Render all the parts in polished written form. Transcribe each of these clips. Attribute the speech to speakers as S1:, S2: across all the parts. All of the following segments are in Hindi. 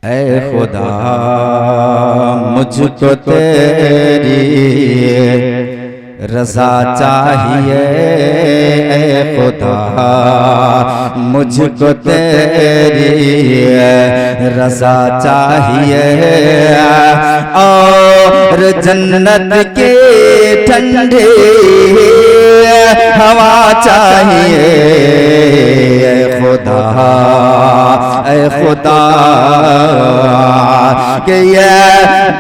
S1: ऐ खुदा मुझको तेरी रज़ा चाहिए, ऐ खुदा मुझको तेरी रज़ा चाहिए, और जन्नत के ठंडे हवा चाहिए, ऐ खुदा कि ये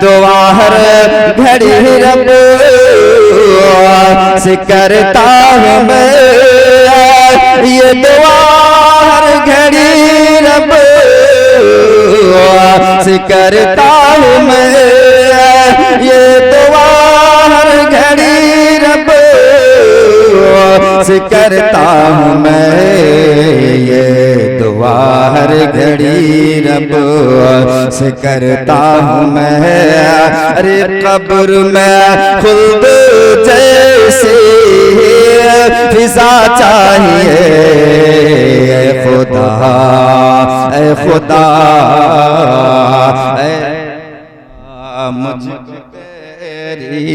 S1: दुआ हर घड़ी रब से करता हूँ मैं, ये दुआ हर घड़ी रब से करता हूँ मैं, ये दुआ हर घड़ी रब से करता हूँ मैं, ये दुआ हर घड़ी रब से करता हूँ मैं। अरे कब्र में खुद जैसे फिजा चाहिए, ऐ खुदा मुझको तेरी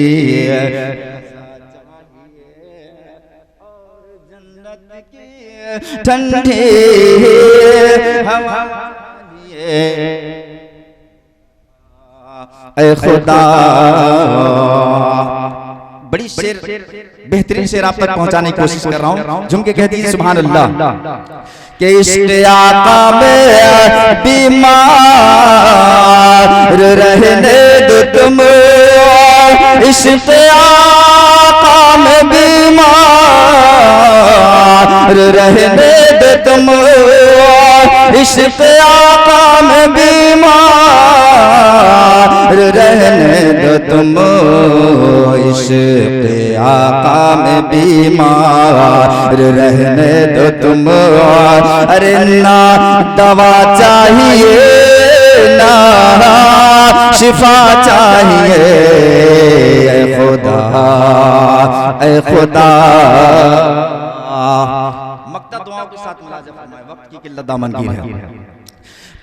S1: ठंडी हवा, ऐ खुदा। बड़ी शेर बेहतरीन शेर आप तक पहुंचाने की कोशिश कर रहा हूं, झुम के कह दीजिए सुभान अल्लाह। कि इश्क़ आका में बीमार रहने दो तुम, इश्क़ आका में बीमार रहने दो तुम, इश्क़ आका में बीमार रहने दो तुम, इश्क़ आका में बीमार रहने दो तुम। अरे ना दवा चाहिए ना शिफा चाहिए, ऐ खुदा मक्ता दुआओं के साथ मुलाज़ा फरमाए, वक्त की किल्लत दामनगीर है।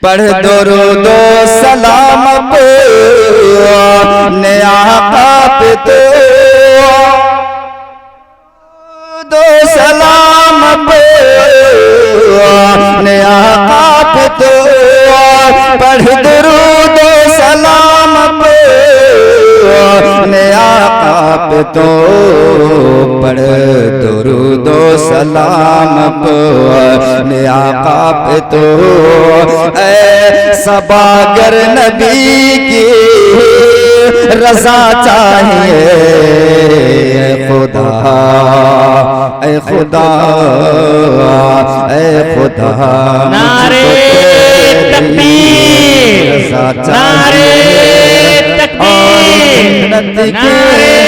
S1: पढ़ दुरूद सलाम अपने आका पे दो सलाम अपने आका पे तो, पढ़ दुरूद सलाम अपने आका पे तो, पढ़ दुरूद सलाम अपने आका पे तो, ऐ सबागर नबी की रज़ा चाहिए, ऐ खुदा
S2: नारे तकबीर, नारे तकबीर, नारे